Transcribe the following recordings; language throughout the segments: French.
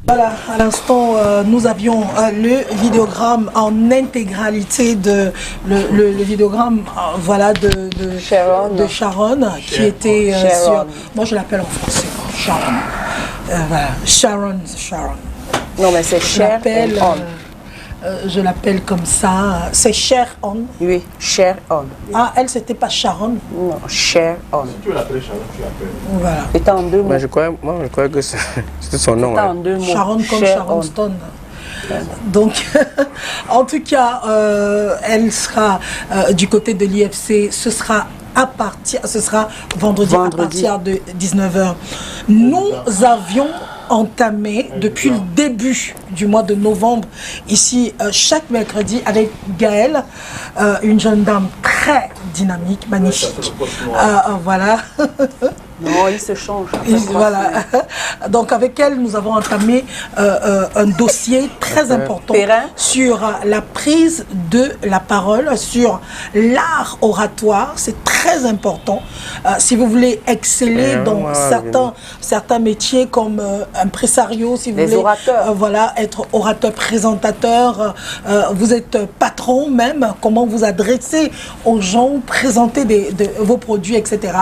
Voilà, à l'instant, nous avions le vidéogramme en intégralité de le vidéogramme voilà de Sharon qui était sur. Moi, je l'appelle en français Sharon. Voilà, Sharon. Non, mais c'est Sharon. Je l'appelle comme ça. C'est Sharon. Oui, Sharon. Ah, elle, c'était pas Sharon. Non, Sharon. Si tu veux l'appeler Sharon, tu l'appelles. Voilà. C'était en deux mots. Mais je crois que c'était son nom. C'était en deux mots. Sharon comme Sharon Stone. Donc, en tout cas, elle sera du côté de l'IFC. Ce sera vendredi à partir de 19h. Nous avions entamé depuis le début du mois de novembre ici chaque mercredi avec Gaëlle, une jeune dame très dynamique, magnifique. Voilà. Non, il se change. Voilà. Donc avec elle, nous avons entamé un dossier très important sur la prise de la parole, sur l'art oratoire. C'est très important. Si vous voulez exceller dans certains métiers comme impresario, si vous voulez voilà, être orateur, présentateur, vous êtes patron même, comment vous adresser aux gens, présenter vos produits, etc.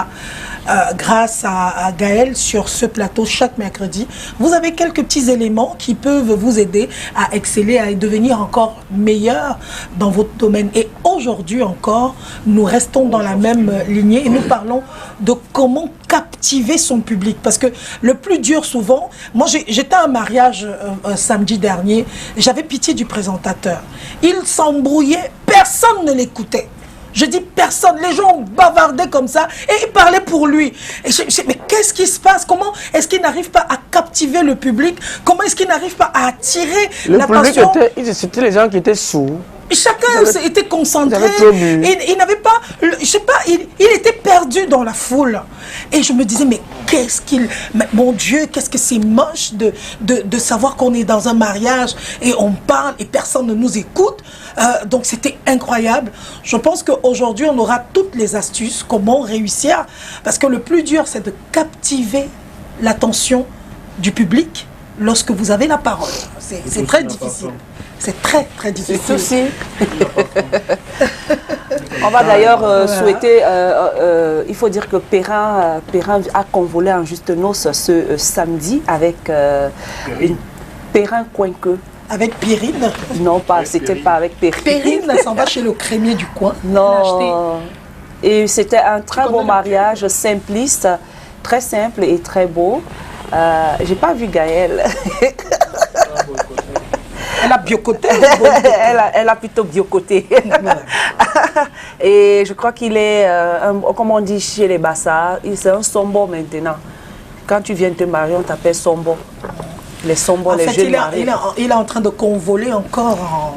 Grâce à Gaëlle sur ce plateau chaque mercredi, vous avez quelques petits éléments qui peuvent vous aider à exceller, à devenir encore meilleur dans votre domaine. Et aujourd'hui encore, nous restons dans la même lignée et nous parlons de comment captiver son public. Parce que le plus dur souvent, moi j'étais à un mariage samedi dernier, j'avais pitié du présentateur. Il s'embrouillait, personne ne l'écoutait. Je dis personne, les gens bavardaient comme ça et ils parlaient pour lui. Et mais qu'est-ce qui se passe? Comment est-ce qu'il n'arrive pas à captiver le public? Comment est-ce qu'il n'arrive pas à attirer la passion? C'était les gens qui étaient sourds. Chacun était concentré. Il n'avait pas, je sais pas, il était perdu dans la foule. Et je me disais, mais mon Dieu, qu'est-ce que c'est moche de savoir qu'on est dans un mariage et on parle et personne ne nous écoute. Donc c'était incroyable. Je pense qu'aujourd'hui, on aura toutes les astuces, comment réussir. Parce que le plus dur, c'est de captiver l'attention du public lorsque vous avez la parole. C'est très difficile. C'est très, très difficile. C'est aussi. On va d'ailleurs souhaiter, il faut dire que Perrin a convolé en juste noce ce samedi avec une Perrin Coinqueux. Avec Périne? Non, c'était pas avec Périne. Périne, elle s'en va chez le crémier du coin. Non. Et c'était un très beau mariage, simpliste, très simple et très beau. J'ai pas vu Gaëlle. Elle a biocoté. Elle a plutôt biocoté. Et je crois qu'il est, comme on dit chez les Bassa, c'est un sombo maintenant. Quand tu viens te marier, on t'appelle sombo. Les sombos, les jeunes mariés. Il est en train de convoler encore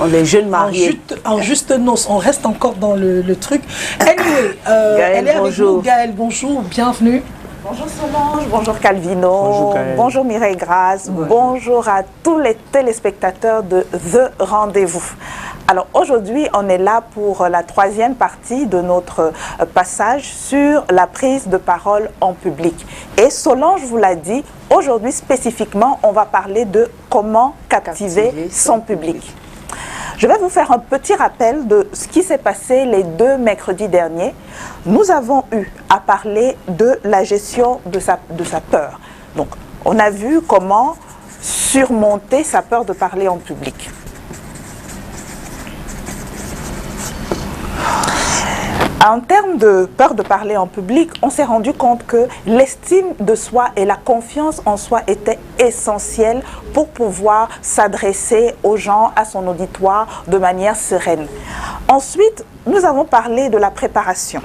les jeunes mariés. En juste noces. On reste encore dans le truc. Anyway, elle est avec nous. Gaëlle, bonjour, bienvenue. Bonjour Solange, bonjour Calvino, bonjour Mireille Grasse, bonjour à tous les téléspectateurs de The Rendez-vous. Alors aujourd'hui, on est là pour la troisième partie de notre passage sur la prise de parole en public. Et Solange vous l'a dit, aujourd'hui spécifiquement, on va parler de comment captiver son public. Je vais vous faire un petit rappel de ce qui s'est passé les 2 mercredis derniers. Nous avons eu à parler de la gestion de sa peur. Donc, on a vu comment surmonter sa peur de parler en public. En termes de peur de parler en public, on s'est rendu compte que l'estime de soi et la confiance en soi étaient essentielles pour pouvoir s'adresser aux gens, à son auditoire de manière sereine. Ensuite, nous avons parlé de la préparation.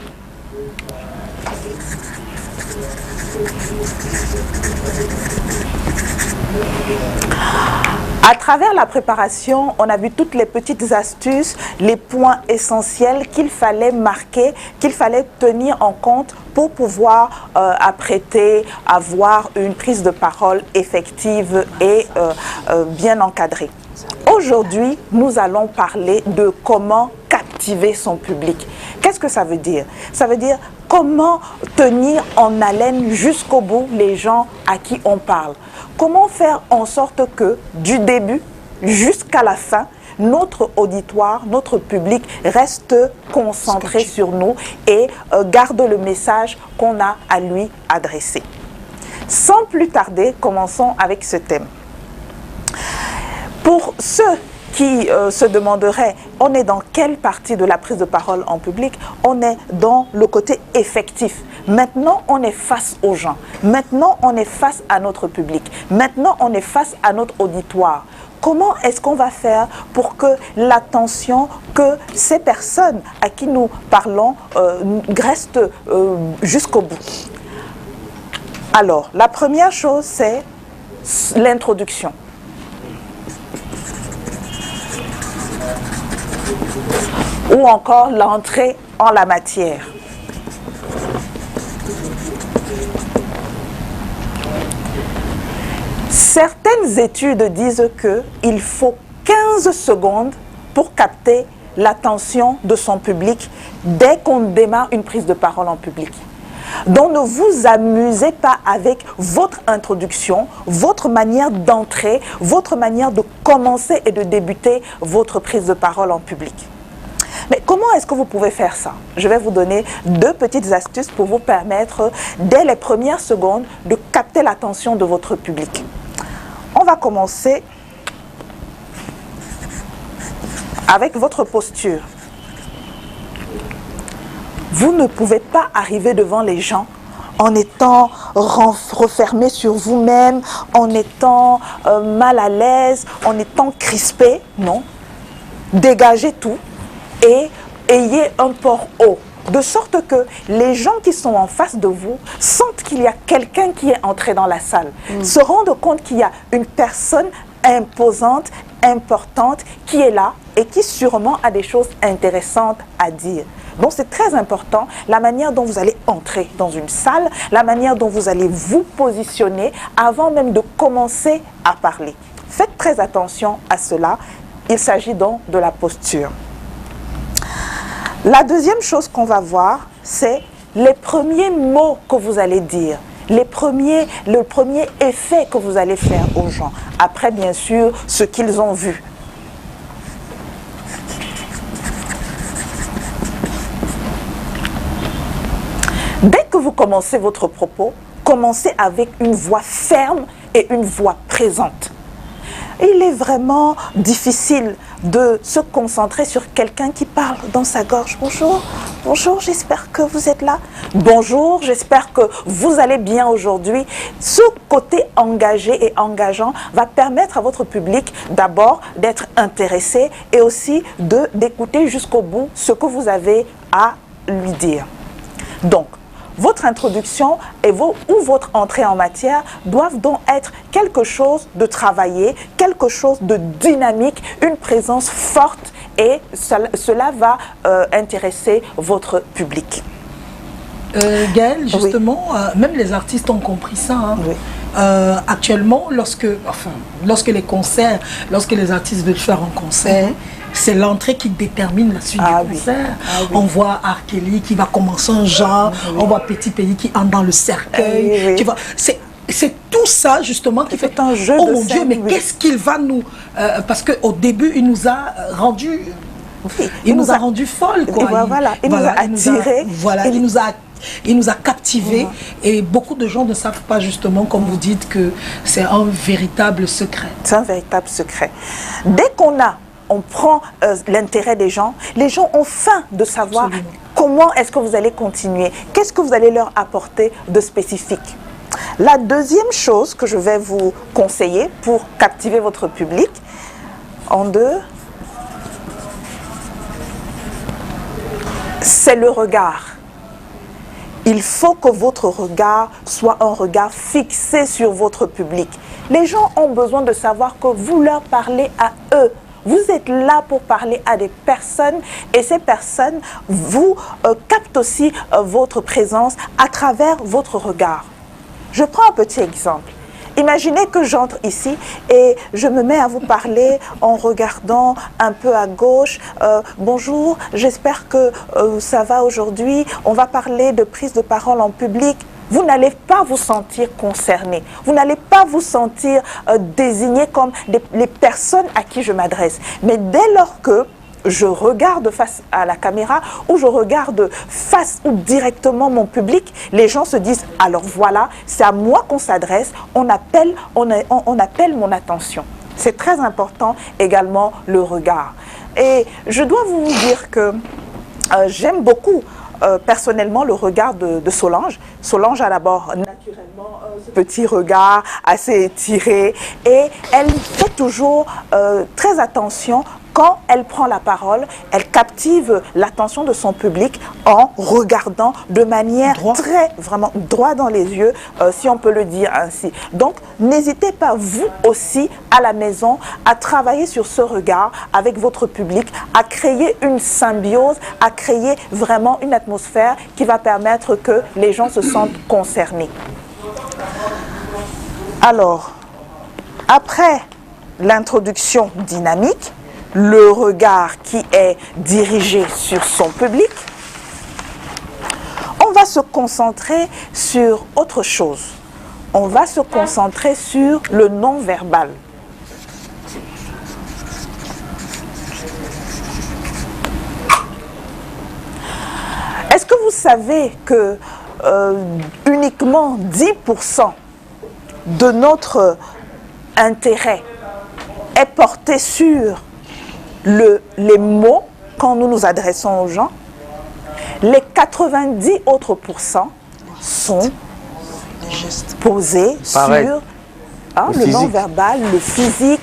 À travers la préparation, on a vu toutes les petites astuces, les points essentiels qu'il fallait marquer, qu'il fallait tenir en compte pour pouvoir apprêter, avoir une prise de parole effective et bien encadrée. Aujourd'hui, nous allons parler de comment captiver son public. Qu'est-ce que ça veut dire? Ça veut dire Comment tenir en haleine jusqu'au bout les gens à qui on parle? Comment faire en sorte que, du début jusqu'à la fin, notre auditoire, notre public reste concentré sur nous et garde le message qu'on a à lui adresser. Sans plus tarder, commençons avec ce thème. Pour ceux qui se demanderaient, on est dans quelle partie de la prise de parole en public? On est dans le côté effectif. Maintenant, on est face aux gens. Maintenant, on est face à notre public. Maintenant, on est face à notre auditoire. Comment est-ce qu'on va faire pour que l'attention que ces personnes à qui nous parlons reste jusqu'au bout? Alors, la première chose, c'est l'introduction. Ou encore l'entrée en la matière. Certaines études disent qu'il faut 15 secondes pour capter l'attention de son public dès qu'on démarre une prise de parole en public. Donc ne vous amusez pas avec votre introduction, votre manière d'entrer, votre manière de commencer et de débuter votre prise de parole en public. Mais comment est-ce que vous pouvez faire ça? Je vais vous donner 2 petites astuces pour vous permettre, dès les premières secondes, de capter l'attention de votre public. On va commencer avec votre posture. Vous ne pouvez pas arriver devant les gens en étant refermé sur vous-même, en étant mal à l'aise, en étant crispé. Non. Dégagez tout et ayez un port haut. De sorte que les gens qui sont en face de vous sentent qu'il y a quelqu'un qui est entré dans la salle, se rendent compte qu'il y a une personne imposante, importante, qui est là et qui sûrement a des choses intéressantes à dire. Donc c'est très important la manière dont vous allez entrer dans une salle, la manière dont vous allez vous positionner avant même de commencer à parler. Faites très attention à cela, il s'agit donc de la posture. La deuxième chose qu'on va voir, c'est les premiers mots que vous allez dire, le premier effet que vous allez faire aux gens. Après, bien sûr, ce qu'ils ont vu. Dès que vous commencez votre propos, commencez avec une voix ferme et une voix présente. Il est vraiment difficile de se concentrer sur quelqu'un qui parle dans sa gorge. Bonjour, bonjour, j'espère que vous êtes là. Bonjour, j'espère que vous allez bien aujourd'hui. Ce côté engagé et engageant va permettre à votre public d'abord d'être intéressé et aussi d'écouter jusqu'au bout ce que vous avez à lui dire. Donc, votre introduction ou votre entrée en matière doivent donc être quelque chose de travaillé, quelque chose de dynamique, une présence forte et cela va intéresser votre public. Gaëlle, justement, oui. Même les artistes ont compris ça. Hein. Oui. Actuellement, lorsque les concerts, lorsque les artistes veulent faire un concert, c'est l'entrée qui détermine la suite du concert. Oui. On voit R. Kelly qui va commencer un genre, on voit Petit Pays qui entre dans le cercueil. Tu vois, c'est tout ça justement qui fait un jeu. Oh mon Dieu, mais qu'est-ce qu'il va nous... parce qu'au début, il nous a rendu... Il nous a rendu folles, quoi. Il nous a attirés. Il nous a captivés et beaucoup de gens ne savent pas justement, comme vous dites, que c'est un véritable secret. C'est un véritable secret. Dès on prend l'intérêt des gens ont faim de savoir comment est-ce que vous allez continuer, qu'est-ce que vous allez leur apporter de spécifique. La deuxième chose que je vais vous conseiller pour captiver votre public, c'est le regard. Il faut que votre regard soit un regard fixé sur votre public. Les gens ont besoin de savoir que vous leur parlez à eux. Vous êtes là pour parler à des personnes et ces personnes vous captent aussi votre présence à travers votre regard. Je prends un petit exemple. Imaginez que j'entre ici et je me mets à vous parler en regardant un peu à gauche. Bonjour, j'espère que ça va aujourd'hui. On va parler de prise de parole en public. Vous n'allez pas vous sentir concerné. Vous n'allez pas vous sentir désigné comme les personnes à qui je m'adresse. Mais dès lors que je regarde face à la caméra ou je regarde face ou directement mon public, les gens se disent « alors voilà, c'est à moi qu'on s'adresse, on appelle mon attention ». C'est très important également le regard. Et je dois vous dire que j'aime beaucoup personnellement le regard de Solange. Solange a d'abord naturellement ce petit regard assez étiré et elle fait toujours très attention. Quand elle prend la parole, elle captive l'attention de son public en regardant de manière vraiment droit dans les yeux, si on peut le dire ainsi. Donc, n'hésitez pas, vous aussi, à la maison, à travailler sur ce regard avec votre public, à créer une symbiose, à créer vraiment une atmosphère qui va permettre que les gens se sentent concernés. Alors, après l'introduction dynamique, le regard qui est dirigé sur son public, on va se concentrer sur autre chose. On va se concentrer sur le non-verbal. Est-ce que vous savez que uniquement 10% de notre intérêt est porté sur les mots quand nous nous adressons aux gens? Les 90 autres pourcents sont posés sur le non-verbal, le physique,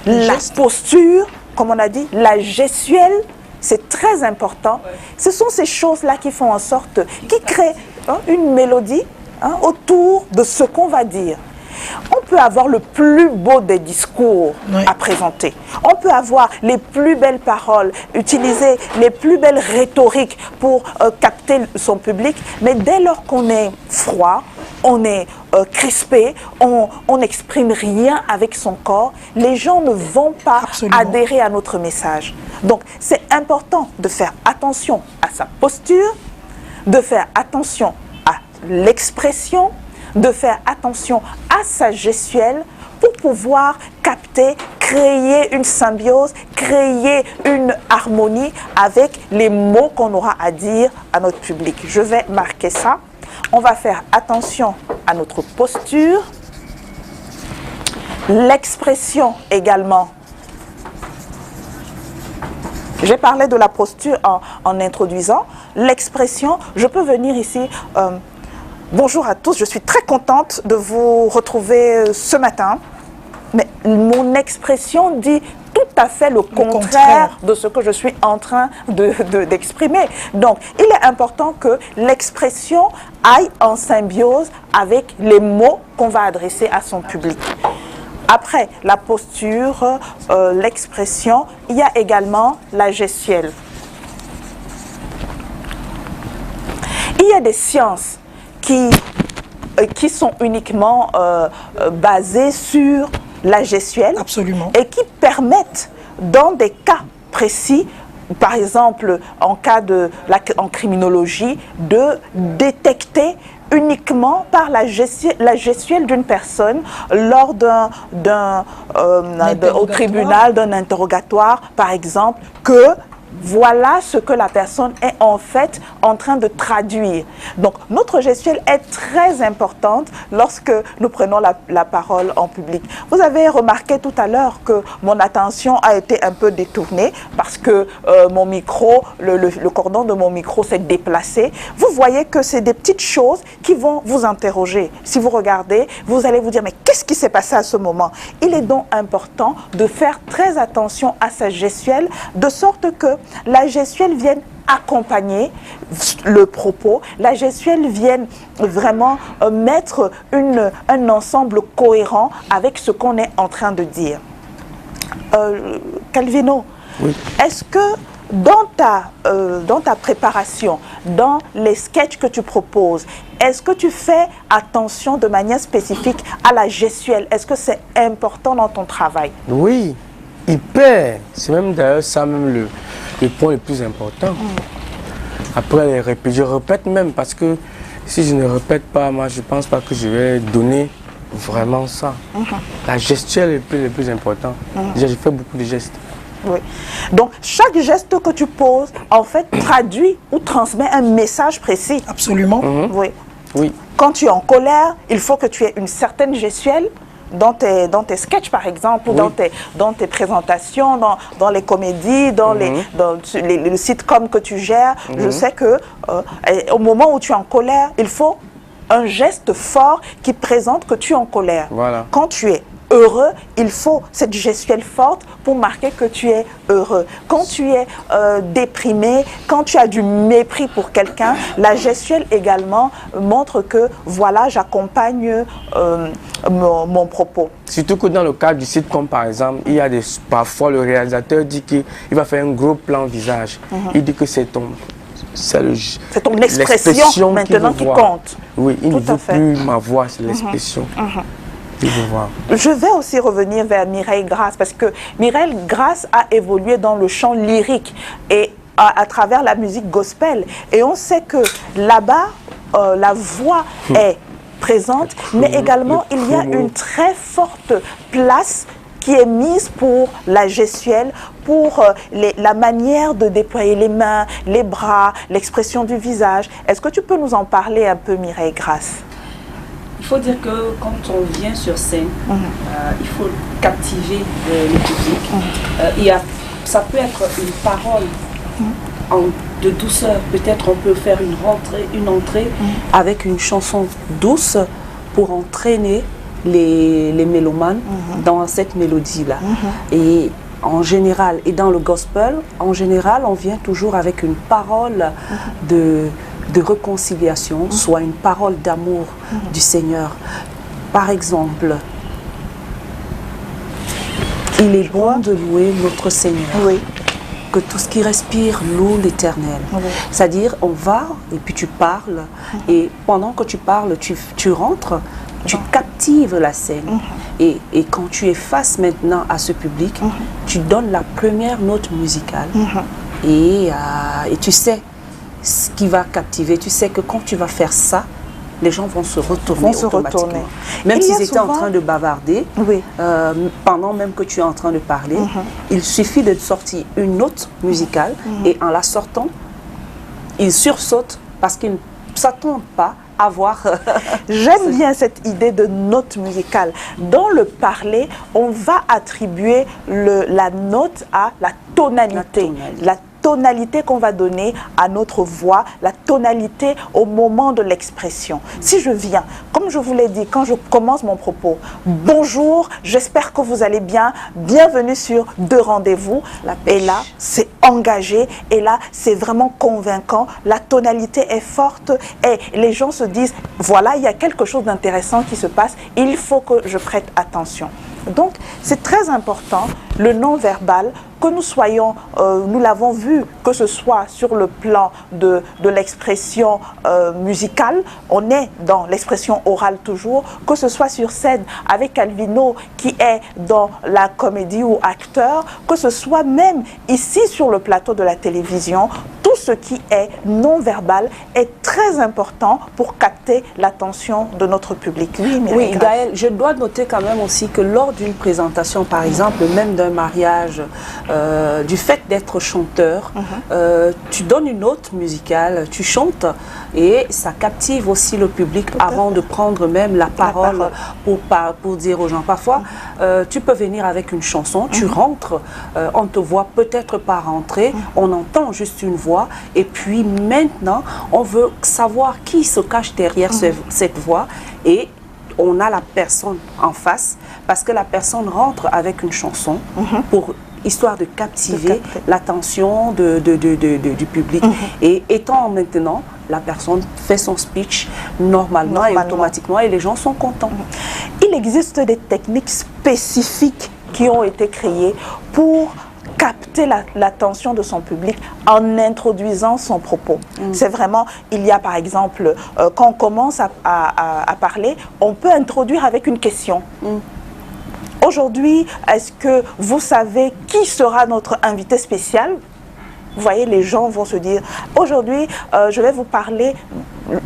la posture, comme on a dit, la gestuelle. C'est très important. Ce sont ces choses-là qui font en sorte, qui créent une mélodie autour de ce qu'on va dire. On peut avoir le plus beau des discours à présenter. On peut avoir les plus belles paroles, utiliser les plus belles rhétoriques pour capter son public. Mais dès lors qu'on est froid, on est crispé, on n'exprime rien avec son corps, les gens ne vont pas adhérer à notre message. Donc, c'est important de faire attention à sa posture, de faire attention à l'expression, de faire attention à sa gestuelle pour pouvoir capter, créer une symbiose, créer une harmonie avec les mots qu'on aura à dire à notre public. Je vais marquer ça. On va faire attention à notre posture, l'expression également. J'ai parlé de la posture en introduisant. L'expression, je peux venir ici... bonjour à tous, je suis très contente de vous retrouver ce matin. Mais mon expression dit tout à fait le contraire de ce que je suis en train d'exprimer. Donc, il est important que l'expression aille en symbiose avec les mots qu'on va adresser à son public. Après la posture, l'expression, il y a également la gestuelle. Il y a des sciences qui sont uniquement basées sur la gestuelle. Absolument. Et qui permettent, dans des cas précis, par exemple en criminologie, de détecter uniquement par la gestuelle d'une personne lors au tribunal, d'un interrogatoire, par exemple, que voilà ce que la personne est en fait en train de traduire. Donc, notre gestuelle est très importante lorsque nous prenons la parole en public. Vous avez remarqué tout à l'heure que mon attention a été un peu détournée parce que mon micro, le cordon de mon micro s'est déplacé. Vous voyez que c'est des petites choses qui vont vous interroger. Si vous regardez, vous allez vous dire, mais qu'est-ce qui s'est passé à ce moment? Il est donc important de faire très attention à sa gestuelle, de sorte que la gestuelle vienne accompagner le propos, la gestuelle vienne vraiment mettre un ensemble cohérent avec ce qu'on est en train de dire. Calvino, oui. Est-ce que dans ta préparation, dans les sketchs que tu proposes, est-ce que tu fais attention de manière spécifique à la gestuelle? Est-ce que c'est important dans ton travail? Oui, hyper. C'est même d'ailleurs ça même le point le plus important. Après les répètes, je répète même parce que si je ne répète pas, moi je ne pense pas que je vais donner vraiment ça. La gestuelle est le plus important. Déjà, je fais beaucoup de gestes. Oui. Donc, chaque geste que tu poses, en fait, traduit ou transmet un message précis. Absolument. Oui. Oui. Quand tu es en colère, il faut que tu aies une certaine gestuelle dans tes sketchs, par exemple, ou dans tes présentations, dans les comédies, dans les sitcoms que tu gères. Je sais que au moment où tu es en colère, il faut un geste fort qui présente que tu es en colère. Voilà. Quand tu es heureux, il faut cette gestuelle forte pour marquer que tu es heureux. Quand tu es déprimé, quand tu as du mépris pour quelqu'un, la gestuelle également montre que voilà, j'accompagne mon propos. Surtout que dans le cadre du sitcom, par exemple, il y a parfois le réalisateur dit qu'il va faire un gros plan visage. Il dit que c'est ton expression maintenant qui compte. Oui, il ne veut plus ma voix, c'est l'expression. Je vais aussi revenir vers Mireille Grasse parce que Mireille Grasse a évolué dans le chant lyrique et à travers la musique gospel. Et on sait que là-bas, la voix est présente, mais également il y a une très forte place qui est mise pour la gestuelle, pour la manière de déployer les mains, les bras, l'expression du visage. Est-ce que tu peux nous en parler un peu, Mireille Grasse? Il faut dire que quand on vient sur scène, il faut captiver le public. Ça peut être une parole de douceur. Peut-être on peut faire une entrée avec une chanson douce pour entraîner les mélomanes dans cette mélodie-là. Et en général, et dans le gospel, en général, on vient toujours avec une parole de réconciliation, soit une parole d'amour du Seigneur. Par exemple, il est bon de louer notre Seigneur. Que tout ce qui respire loue l'Éternel. C'est-à-dire, on va et puis tu parles, et pendant que tu parles, tu rentres, tu captives la scène. Et quand tu es face maintenant à ce public, tu donnes la première note musicale. Et tu sais ce qui va captiver. Tu sais que quand tu vas faire ça, les gens vont se retourner automatiquement. Même s'ils étaient en train de bavarder, pendant même que tu es en train de parler, il suffit de sortir une note musicale et en la sortant, ils sursautent parce qu'ils ne s'attendent pas à voir. J'aime bien cette idée de note musicale. Dans le parler, on va attribuer la note à la tonalité. La tonalité qu'on va donner à notre voix, la tonalité au moment de l'expression. Si je viens, comme je vous l'ai dit, quand je commence mon propos, bonjour, j'espère que vous allez bien, bienvenue sur Deux Rendez-vous. Et là, c'est engagé, et là, c'est vraiment convaincant, la tonalité est forte, et les gens se disent, voilà, il y a quelque chose d'intéressant qui se passe, il faut que je prête attention. Donc, c'est très important, le non-verbal, que nous soyons, nous l'avons vu, que ce soit sur le plan de l'expression musicale, on est dans l'expression orale toujours, que ce soit sur scène avec Calvino qui est dans la comédie ou acteur, que ce soit même ici sur le plateau de la télévision, tout ce qui est non-verbal est très important pour capter l'attention de notre public. Oui, Gaëlle, je dois noter quand même aussi que lors d'une présentation, par exemple, même d'un mariage, du fait d'être chanteur, tu donnes une note musicale, tu chantes et ça captive aussi le public avant de prendre même la parole pour dire aux gens. Parfois, tu peux venir avec une chanson, tu rentres, on te voit peut-être pas rentrer, on entend juste une voix et puis maintenant, on veut savoir qui se cache derrière cette voix et on a la personne en face parce que la personne rentre avec une chanson pour histoire de captiver l'attention du public. Et étant maintenant, la personne fait son speech normalement et automatiquement et les gens sont contents. Il existe des techniques spécifiques qui ont été créées pour capter l'attention de son public en introduisant son propos. C'est vraiment, il y a par exemple, quand on commence à parler, on peut introduire avec une question. Aujourd'hui, est-ce que vous savez qui sera notre invité spécial? Vous voyez, les gens vont se dire, aujourd'hui, je vais vous parler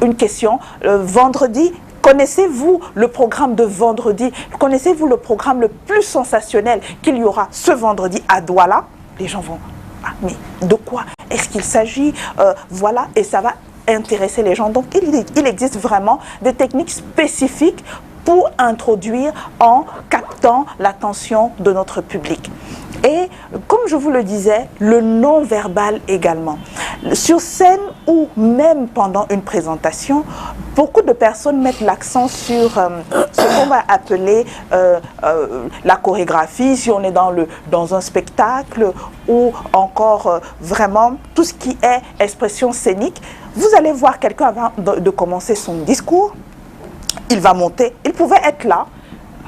une question. Vendredi, connaissez-vous le programme de vendredi? Connaissez-vous le programme le plus sensationnel qu'il y aura ce vendredi à Douala? Les gens vont, ah, mais de quoi est-ce qu'il s'agit? Voilà, et ça va intéresser les gens. Donc, il existe vraiment des techniques spécifiques pour introduire en captant l'attention de notre public. Et comme je vous le disais, le non-verbal également. Sur scène ou même pendant une présentation, beaucoup de personnes mettent l'accent sur ce qu'on va appeler la chorégraphie, si on est dans un spectacle, ou encore vraiment tout ce qui est expression scénique. Vous allez voir quelqu'un avant de commencer son discours, il va monter, il pouvait être là,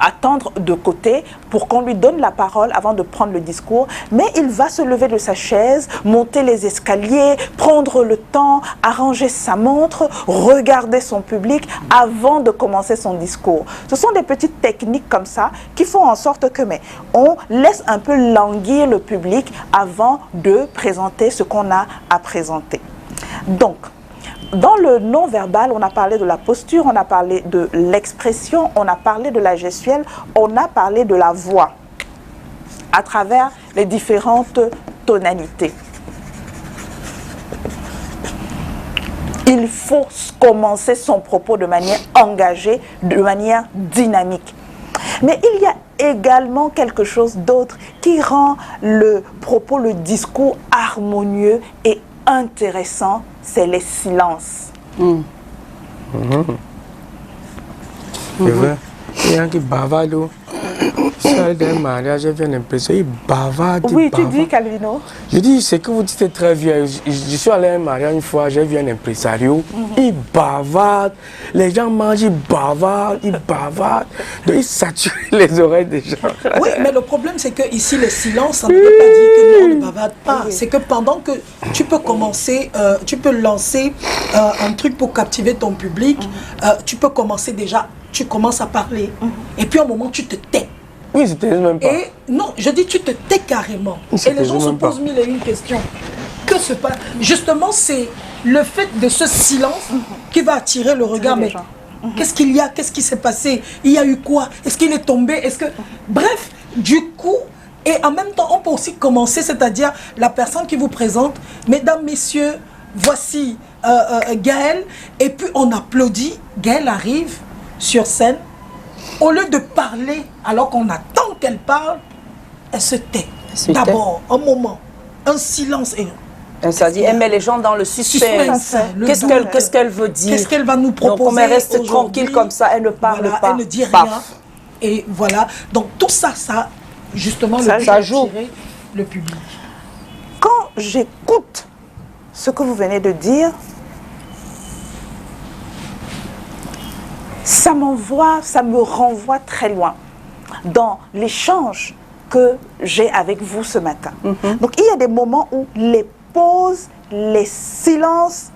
attendre de côté pour qu'on lui donne la parole avant de prendre le discours, mais il va se lever de sa chaise, monter les escaliers, prendre le temps, arranger sa montre, regarder son public avant de commencer son discours. Ce sont des petites techniques comme ça qui font en sorte que on laisse un peu languir le public avant de présenter ce qu'on a à présenter. Donc, dans le non-verbal, on a parlé de la posture, on a parlé de l'expression, on a parlé de la gestuelle, on a parlé de la voix à travers les différentes tonalités. Il faut commencer son propos de manière engagée, de manière dynamique. Mais il y a également quelque chose d'autre qui rend le propos, le discours harmonieux et intéressant, c'est les silences. C'est vrai. Il y a un qui bavarde. Ça, d'un mariage, j'ai bien l'impression, il bavarde. Oui, tu dis, Calvino. Je dis, c'est que vous dites très bien. Je suis allé à un mariage une fois, j'ai vu un impresario. Il bavarde. Les gens mangent, ils bavardent, Donc, il sature les oreilles des gens. Oui, mais le problème, c'est que ici, le silence, ça ne veut pas dire que non, on ne bavarde pas. C'est que pendant que tu peux commencer, tu peux lancer un truc pour captiver ton public, tu peux commencer déjà, tu commences à parler. Et puis, au moment, tu te tais. Oui, c'était même pas. Et non, je dis, tu te tais carrément. Et les gens se posent mille et une questions. Que se passe? Justement, c'est le fait de ce silence qui va attirer le regard. Mais qu'est-ce qu'il y a? Qu'est-ce qui s'est passé? Il y a eu quoi? Est-ce qu'il est tombé? Est-ce que... Bref, du coup, et en même temps, on peut aussi commencer, c'est-à-dire la personne qui vous présente, mesdames, messieurs, voici Gaëlle, et puis on applaudit. Gaëlle arrive sur scène. Au lieu de parler, alors qu'on attend qu'elle parle, elle se tait. D'abord, un moment, un silence. Ça dit, elle met les gens dans le suspense. Qu'est-ce qu'elle veut dire? Qu'est-ce qu'elle va nous proposer? Donc, on reste tranquille comme ça, elle ne parle pas. Elle ne dit rien. Et voilà. Donc, tout ça, justement, ça joue le public. Quand j'écoute ce que vous venez de dire, ça me renvoie très loin dans l'échange que j'ai avec vous ce matin. Donc, il y a des moments où les pauses, les silences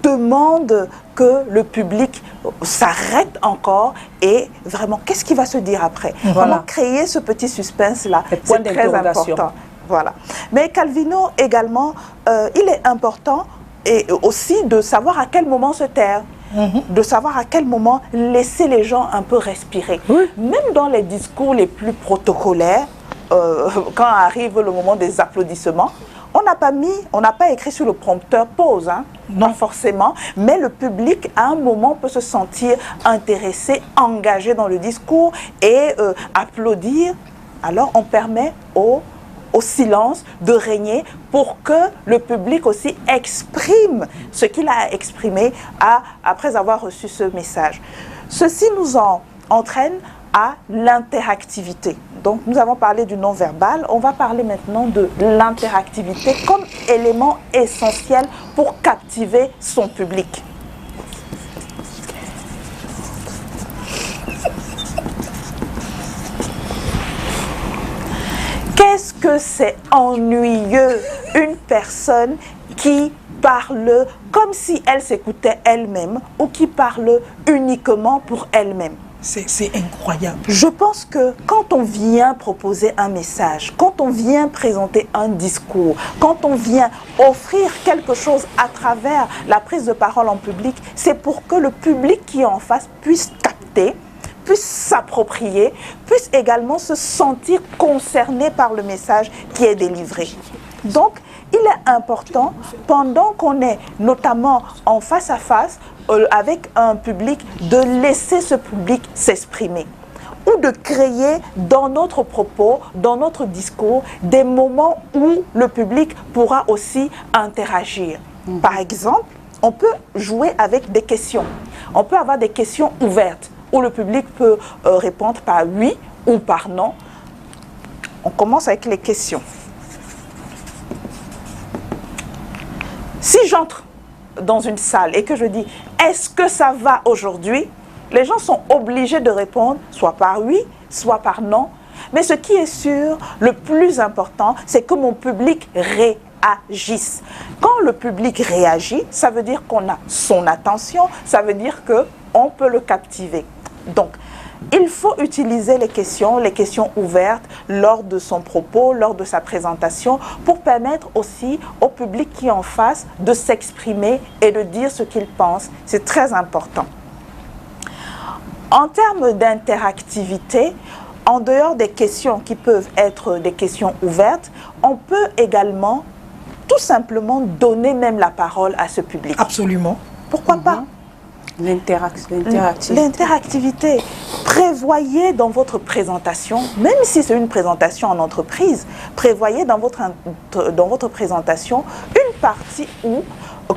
demandent que le public s'arrête encore et vraiment, qu'est-ce qui va se dire après? Comment créer ce petit suspense-là? C'est très important. Voilà. Mais Calvino, également, il est important et aussi de savoir à quel moment se taire. De savoir à quel moment laisser les gens un peu respirer. Même dans les discours les plus protocolaires, quand arrive le moment des applaudissements, on n'a pas écrit sur le prompteur pause, non forcément, mais le public à un moment peut se sentir intéressé, engagé dans le discours et applaudir. Alors on permet au silence de régner pour que le public aussi exprime ce qu'il a exprimé après avoir reçu ce message. Ceci nous entraîne à l'interactivité. Donc nous avons parlé du non-verbal, on va parler maintenant de l'interactivité comme élément essentiel pour captiver son public. Qu'est-ce que c'est ennuyeux une personne qui parle comme si elle s'écoutait elle-même ou qui parle uniquement pour elle-même? C'est incroyable. Je pense que quand on vient proposer un message, quand on vient présenter un discours, quand on vient offrir quelque chose à travers la prise de parole en public, c'est pour que le public qui est en face puisse capter, puisse s'approprier, puisse également se sentir concerné par le message qui est délivré. Donc, il est important, pendant qu'on est notamment en face à face avec un public, de laisser ce public s'exprimer ou de créer dans notre propos, dans notre discours, des moments où le public pourra aussi interagir. Par exemple, on peut jouer avec des questions. On peut avoir des questions ouvertes où le public peut répondre par oui ou par non. On commence avec les questions. Si j'entre dans une salle et que je dis « Est-ce que ça va aujourd'hui ?», les gens sont obligés de répondre soit par oui, soit par non. Mais ce qui est sûr, le plus important, c'est que mon public réagisse. Quand le public réagit, ça veut dire qu'on a son attention, ça veut dire qu'on peut le captiver. Donc, il faut utiliser les questions ouvertes lors de son propos, lors de sa présentation, pour permettre aussi au public qui est en face de s'exprimer et de dire ce qu'il pense. C'est très important. En termes d'interactivité, en dehors des questions qui peuvent être des questions ouvertes, on peut également tout simplement donner même la parole à ce public. Absolument. Pourquoi pas ? L'interactivité. Prévoyez dans votre présentation, même si c'est une présentation en entreprise, prévoyez dans votre présentation une partie où,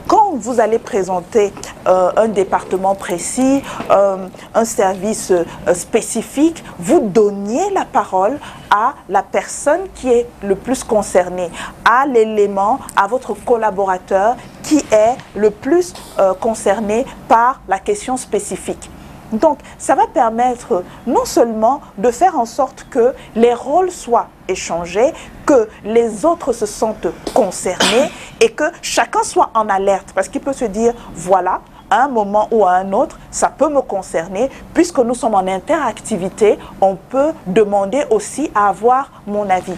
quand vous allez présenter un département précis, un service spécifique, vous donniez la parole à la personne qui est le plus concernée, à l'élément, à votre collaborateur qui est le plus concerné par la question spécifique. Donc, ça va permettre non seulement de faire en sorte que les rôles soient échangés, que les autres se sentent concernés et que chacun soit en alerte. Parce qu'il peut se dire, voilà, à un moment ou à un autre, ça peut me concerner. Puisque nous sommes en interactivité, on peut demander aussi à avoir mon avis.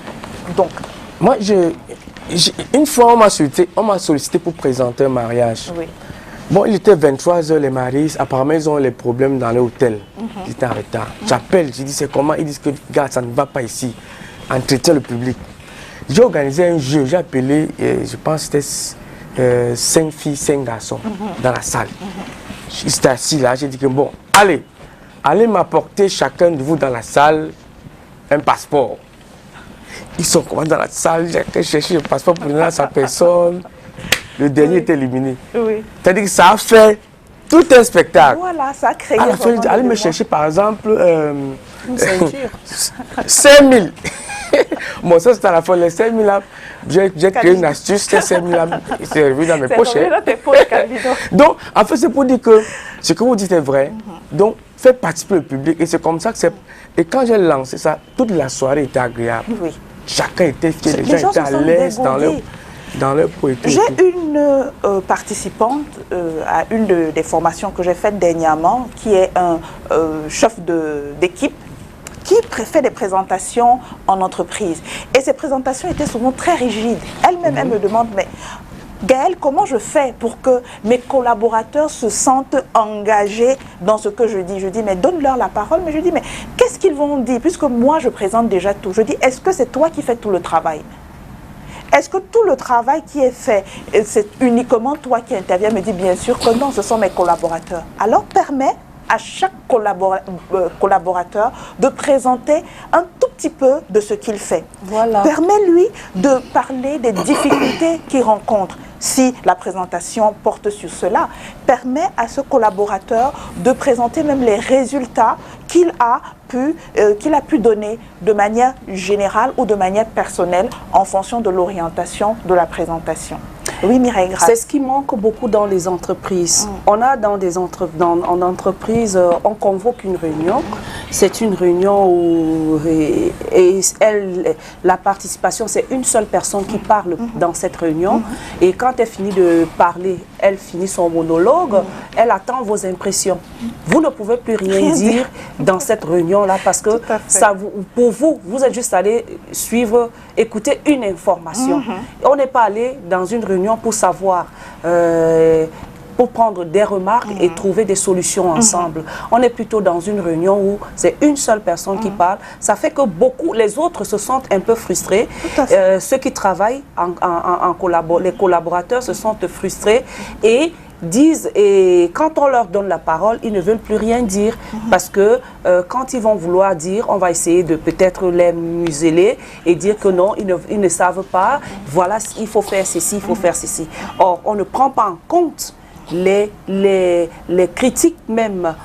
Donc, moi, une fois, on m'a sollicité pour présenter un mariage. Oui. Bon, il était 23h, les maris, apparemment, ils ont les problèmes dans l'hôtel. Ils étaient en retard. J'appelle, je dis, c'est comment? Ils disent que, gars, ça ne va pas ici. Entretien le public. J'ai organisé un jeu, j'ai appelé, je pense que c'était 5 filles, 5 garçons dans la salle. J'étais assis là, j'ai dit que, bon, allez m'apporter chacun de vous dans la salle un passeport. Ils sont comment dans la salle, j'ai cherché le passeport pour donner à sa personne. Le dernier était éliminé. Oui. C'est-à-dire que ça a fait tout un spectacle. Voilà, ça a créé. À la fin, allez me chercher par exemple une ceinture. 5 000. Bon, ça c'est à la fin. Les 5 000 là, j'ai créé une astuce. Les 5 000 là, c'est revenu dans mes poches. Donc, en fait, c'est pour dire que ce que vous dites est vrai. Donc, faites participer le public. Et c'est comme ça que c'est. Et quand j'ai lancé ça, toute la soirée était agréable. Oui. Chacun était fier, les gens étaient à l'aise dans leur poétique. J'ai une participante à une des formations que j'ai faites dernièrement, qui est un chef d'équipe, qui fait des présentations en entreprise. Et ces présentations étaient souvent très rigides. Elle-même, elle me demande, mais Gaëlle, comment je fais pour que mes collaborateurs se sentent engagés dans ce que je dis? Je dis, mais donne-leur la parole. Mais je dis, mais qu'est-ce qu'ils vont dire? Puisque moi, je présente déjà tout. Je dis, est-ce que c'est toi qui fais tout le travail? Est-ce que tout le travail qui est fait, c'est uniquement toi qui interviens? Me dit bien sûr que non, ce sont mes collaborateurs. Alors permets à chaque collaborateur de présenter un tout petit peu de ce qu'il fait. Voilà. Permets-lui de parler des difficultés qu'il rencontre. Si la présentation porte sur cela, permet à ce collaborateur de présenter même les résultats qu'il a pu donner de manière générale ou de manière personnelle en fonction de l'orientation de la présentation. Oui, Mireille Grasse. C'est ce qui manque beaucoup dans les entreprises. On a dans des en entreprise, on convoque une réunion. C'est une réunion où la participation, c'est une seule personne qui parle dans cette réunion. Et quand elle finit de parler, elle finit son monologue, elle attend vos impressions. Vous ne pouvez plus rien dire dans cette réunion-là parce que ça pour vous, vous êtes juste allé suivre, écouter une information. On n'est pas allé dans une réunion pour savoir, pour prendre des remarques et trouver des solutions ensemble. On est plutôt dans une réunion où c'est une seule personne qui parle. Ça fait que les autres se sentent un peu frustrés. Ceux qui travaillent les collaborateurs se sentent frustrés et disent, et quand on leur donne la parole, ils ne veulent plus rien dire parce que quand ils vont vouloir dire, on va essayer de peut-être les museler et dire que non, ils ne savent pas, voilà, il faut faire ceci, il faut faire ceci. Or, on ne prend pas en compte les critiques même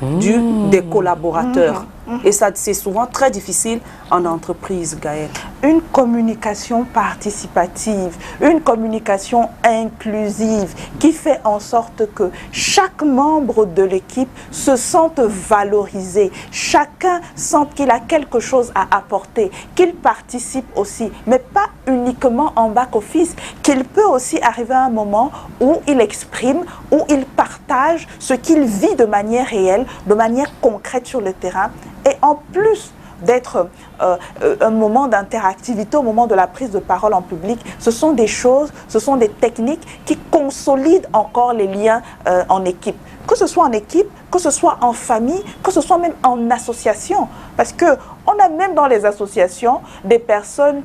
des collaborateurs. Et ça, c'est souvent très difficile en entreprise, Gaëlle. Une communication participative, une communication inclusive qui fait en sorte que chaque membre de l'équipe se sente valorisé. Chacun sente qu'il a quelque chose à apporter, qu'il participe aussi, mais pas uniquement en back-office, qu'il peut aussi arriver à un moment où il exprime, où il partage ce qu'il vit de manière réelle, de manière concrète sur le terrain. Et en plus d'être un moment d'interactivité au moment de la prise de parole en public, ce sont des choses, ce sont des techniques qui consolident encore les liens en équipe. Que ce soit en équipe, que ce soit en famille, que ce soit même en association. Parce qu'on a même dans les associations des personnes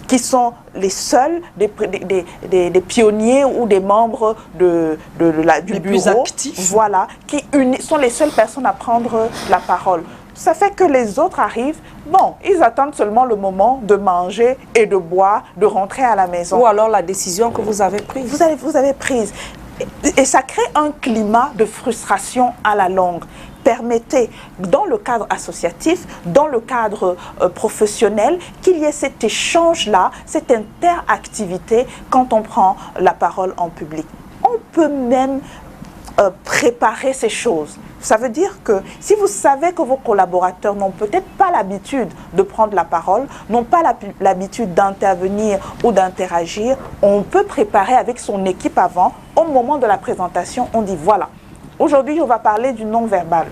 qui sont les seuls, des pionniers ou des membres du bureau, voilà, qui sont les seules personnes à prendre la parole. Ça fait que les autres arrivent, bon, ils attendent seulement le moment de manger et de boire, de rentrer à la maison. Ou alors la décision que vous avez prise. Vous avez prise. Et ça crée un climat de frustration à la longue. Permettez, dans le cadre associatif, dans le cadre professionnel, qu'il y ait cet échange-là, cette interactivité quand on prend la parole en public. On peut même préparer ces choses. Ça veut dire que si vous savez que vos collaborateurs n'ont peut-être pas l'habitude de prendre la parole, n'ont pas l'habitude d'intervenir ou d'interagir, on peut préparer avec son équipe avant. Au moment de la présentation, on dit voilà, aujourd'hui on va parler du non-verbal.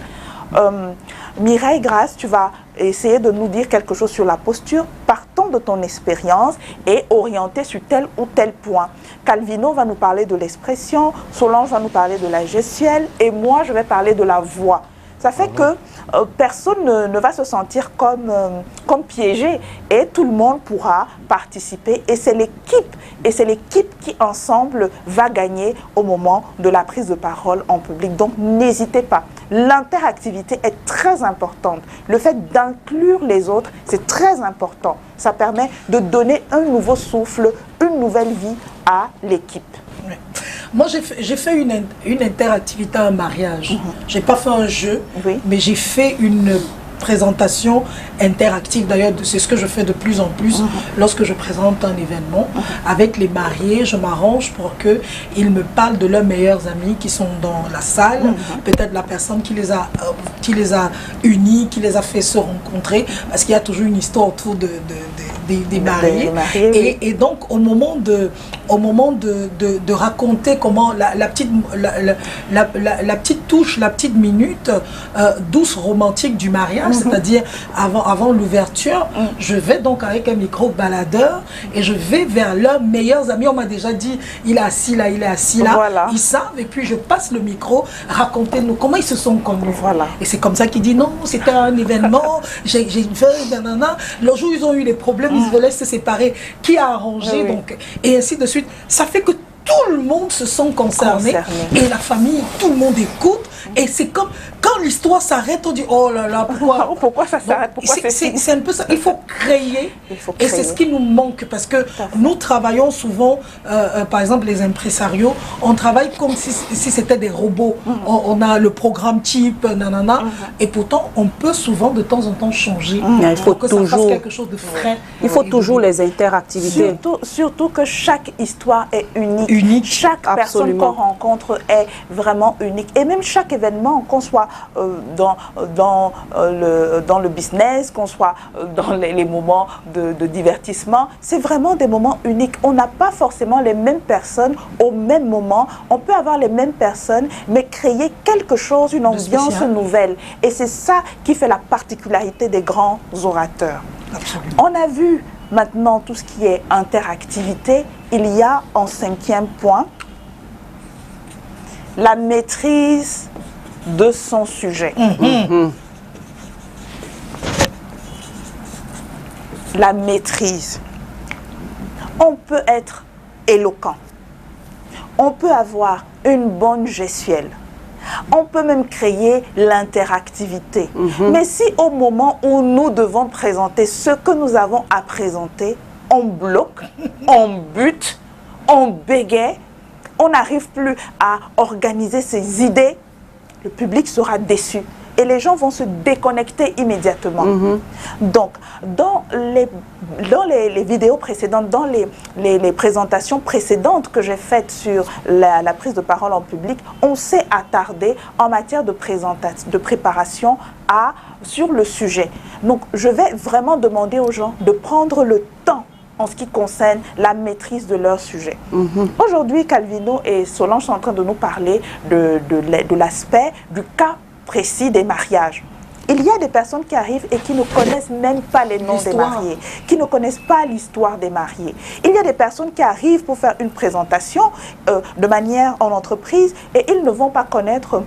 Mireille Grasse, tu vas essayer de nous dire quelque chose sur la posture, partant de ton expérience et orienté sur tel ou tel point. Calvino va nous parler de l'expression, Solange va nous parler de la gestuelle et moi je vais parler de la voix. Ça fait que personne ne va se sentir comme piégé et tout le monde pourra participer et c'est l'équipe qui ensemble va gagner au moment de la prise de parole en public. Donc n'hésitez pas, l'interactivité est très importante. Le fait d'inclure les autres, c'est très important. Ça permet de donner un nouveau souffle, une nouvelle vie à l'équipe. Moi, j'ai fait une interactivité à un mariage. J'ai pas fait un jeu, mais j'ai fait une présentation interactive. D'ailleurs, c'est ce que je fais de plus en plus lorsque je présente un événement. Avec les mariés, je m'arrange pour qu'ils me parlent de leurs meilleurs amis qui sont dans la salle, peut-être la personne qui les a unis, qui les a fait se rencontrer, parce qu'il y a toujours une histoire autour des mariés. Et donc, au moment de raconter comment la petite touche, la petite minute douce romantique du mariage, c'est-à-dire avant l'ouverture, je vais donc avec un micro baladeur et je vais vers leurs meilleurs amis. On m'a déjà dit, il est assis là, il est assis là. Voilà. Ils savent et puis je passe le micro, racontez-nous comment ils se sont connus. Voilà. Et c'est comme ça qu'il dit non, c'était un événement, j'ai fait nanana. Le jour où ils ont eu des problèmes, ils veulent se séparer. Qui a arrangé donc, et ainsi de suite. Ça fait que tout le monde se sent concerné et la famille, tout le monde écoute. Et c'est comme, quand l'histoire s'arrête, on dit, oh là là, pourquoi ça s'arrête? C'est un peu ça, il faut créer. Et c'est ce qui nous manque, parce que nous travaillons souvent, par exemple les impresarios, on travaille comme si c'était des robots. On a le programme type, nanana, et pourtant on peut souvent de temps en temps changer. Il faut que toujours, ça fasse quelque chose de frais. Il faut toujours les interactivités. Surtout que chaque histoire est unique. Chaque personne qu'on rencontre est vraiment unique. Et même chaque événement, qu'on soit dans le business, qu'on soit dans les moments de divertissement, c'est vraiment des moments uniques. On n'a pas forcément les mêmes personnes au même moment. On peut avoir les mêmes personnes, mais créer quelque chose, une ambiance nouvelle. Et c'est ça qui fait la particularité des grands orateurs. Absolument. On a vu maintenant tout ce qui est interactivité. Il y a en 5e point la maîtrise de son sujet. La maîtrise. On peut être éloquent. On peut avoir une bonne gestuelle. On peut même créer l'interactivité. Mais si au moment où nous devons présenter ce que nous avons à présenter, on bloque, on bute, on bégaye, on n'arrive plus à organiser ses idées, le public sera déçu. Et les gens vont se déconnecter immédiatement. Donc, dans les vidéos précédentes, dans les présentations précédentes que j'ai faites sur la prise de parole en public, on s'est attardé en matière de préparation sur le sujet. Donc, je vais vraiment demander aux gens de prendre le temps en ce qui concerne la maîtrise de leur sujet. Aujourd'hui, Calvino et Solange sont en train de nous parler de l'aspect du cas précis des mariages. Il y a des personnes qui arrivent et qui ne connaissent même pas les noms des mariés, qui ne connaissent pas l'histoire des mariés. Il y a des personnes qui arrivent pour faire une présentation de manière en entreprise et ils ne vont pas connaître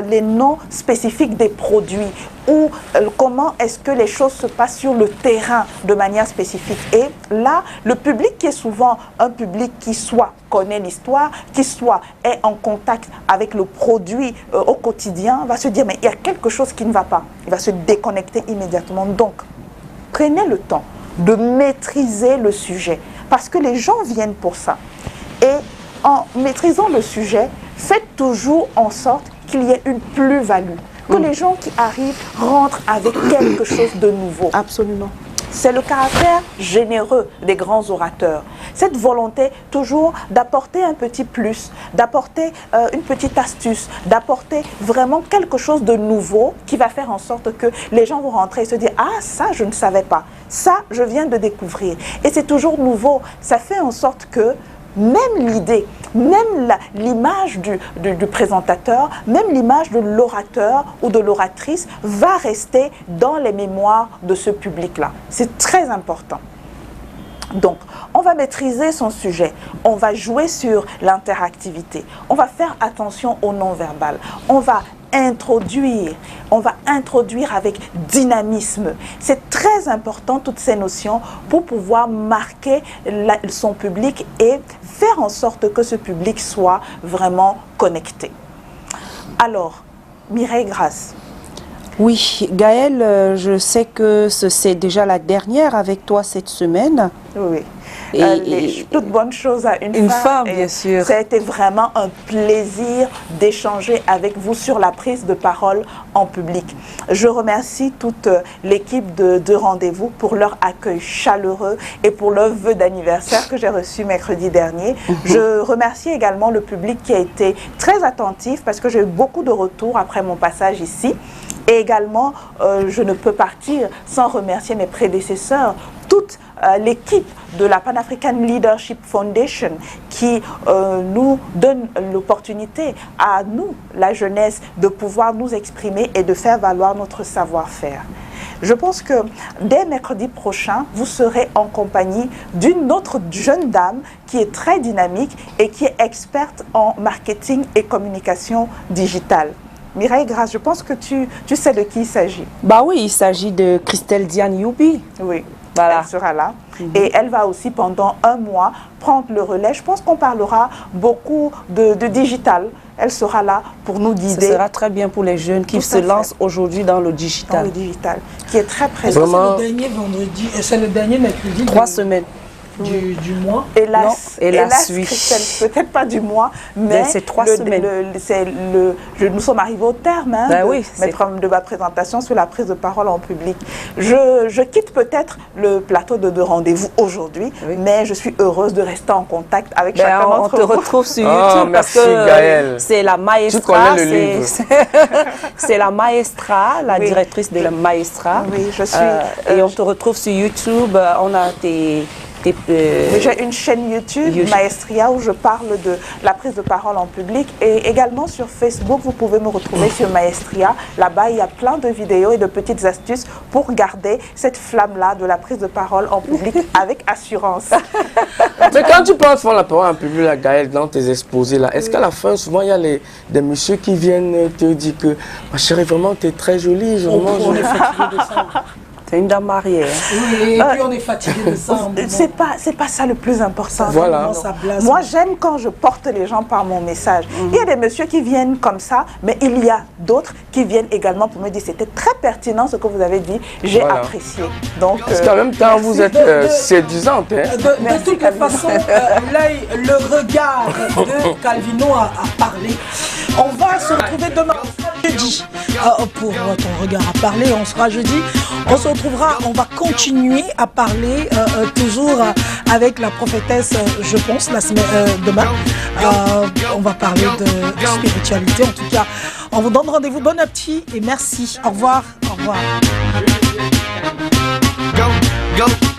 les noms spécifiques des produits ou comment est-ce que les choses se passent sur le terrain de manière spécifique. Et là, le public qui est souvent un public qui soit connaît l'histoire, qui soit est en contact avec le produit au quotidien, va se dire mais il y a quelque chose qui ne va pas. Il va se déconnecter immédiatement. Donc, prenez le temps de maîtriser le sujet parce que les gens viennent pour ça. Et en maîtrisant le sujet, faites toujours en sorte qu'il y ait une plus-value. Que les gens qui arrivent rentrent avec quelque chose de nouveau. Absolument. C'est le caractère généreux des grands orateurs. Cette volonté toujours d'apporter un petit plus, d'apporter une petite astuce, d'apporter vraiment quelque chose de nouveau qui va faire en sorte que les gens vont rentrer et se dire « Ah, ça, je ne savais pas. Ça, je viens de découvrir. » Et c'est toujours nouveau. Ça fait en sorte que même l'idée, même l'image du présentateur, même l'image de l'orateur ou de l'oratrice va rester dans les mémoires de ce public-là. C'est très important. Donc, on va maîtriser son sujet, on va jouer sur l'interactivité, on va faire attention au non-verbal, on va introduire avec dynamisme. C'est très important toutes ces notions pour pouvoir marquer son public et faire en sorte que ce public soit vraiment connecté. Alors, Mireille Grasse. Oui, Gaëlle, je sais que c'est déjà la dernière avec toi cette semaine. Oui. Toute bonne chose à une fin, bien sûr. Ça a été vraiment un plaisir d'échanger avec vous sur la prise de parole en public. Je remercie toute l'équipe de Rendez-vous pour leur accueil chaleureux et pour leur vœu d'anniversaire que j'ai reçu mercredi dernier. Je remercie également le public qui a été très attentif parce que j'ai eu beaucoup de retours après mon passage ici. Et également, je ne peux partir sans remercier mes prédécesseurs, toute l'équipe de la Pan African Leadership Foundation qui nous donne l'opportunité à nous, la jeunesse, de pouvoir nous exprimer et de faire valoir notre savoir-faire. Je pense que dès mercredi prochain, vous serez en compagnie d'une autre jeune dame qui est très dynamique et qui est experte en marketing et communication digitale. Mireille Grasse, je pense que tu sais de qui il s'agit. Bah oui, il s'agit de Christelle Diane Youbi. Oui. Elle sera là. Et elle va aussi pendant un mois prendre le relais. Je pense qu'on parlera beaucoup de digital. Elle sera là pour nous guider. Ce sera très bien pour les jeunes qui se lancent aujourd'hui dans le digital. Dans le digital, qui est très présent. C'est le dernier vendredi, c'est le dernier mercredi. 3 semaines. Du mois. Hélas, oui. Peut-être pas du mois, mais c'est 3 semaines. Nous sommes arrivés au terme de ma présentation sur la prise de parole en public. Je quitte peut-être le plateau de rendez-vous aujourd'hui, mais je suis heureuse de rester en contact avec chacun d'entre vous. On te retrouve sur YouTube parce que c'est la maestra, c'est la maestra, la directrice de la maestra. Oui, je suis. Et on te retrouve sur YouTube. On a tes j'ai une chaîne YouTube, Maestria, où je parle de la prise de parole en public. Et également sur Facebook, vous pouvez me retrouver sur Maestria. Là-bas, il y a plein de vidéos et de petites astuces pour garder cette flamme-là de la prise de parole en public avec assurance. Mais quand tu penses faire la parole en public, la Gaëlle, dans tes exposés, là, est-ce qu'à la fin, souvent, il y a des messieurs qui viennent te dire que ma chérie, vraiment, tu es très jolie. On est fatigué de ça. C'est une dame mariée. Oui, et puis on est fatigué de ça. C'est pas ça le plus important. Voilà. Moi, j'aime quand je porte les gens par mon message. Il y a des messieurs qui viennent comme ça, mais il y a d'autres qui viennent également pour me dire c'était très pertinent ce que vous avez dit, j'ai apprécié. Donc, parce qu'en même temps, vous êtes séduisante. Hein? De toute façon, l'œil, le regard de Calvino a parlé. On va se retrouver demain jeudi pour ton regard à parler. On sera jeudi. On se retrouvera, on va continuer à parler toujours avec la prophétesse, je pense, la semaine demain. On va parler de spiritualité. En tout cas, on vous donne rendez-vous. Bon appétit et merci. Au revoir. Au revoir. Go, go.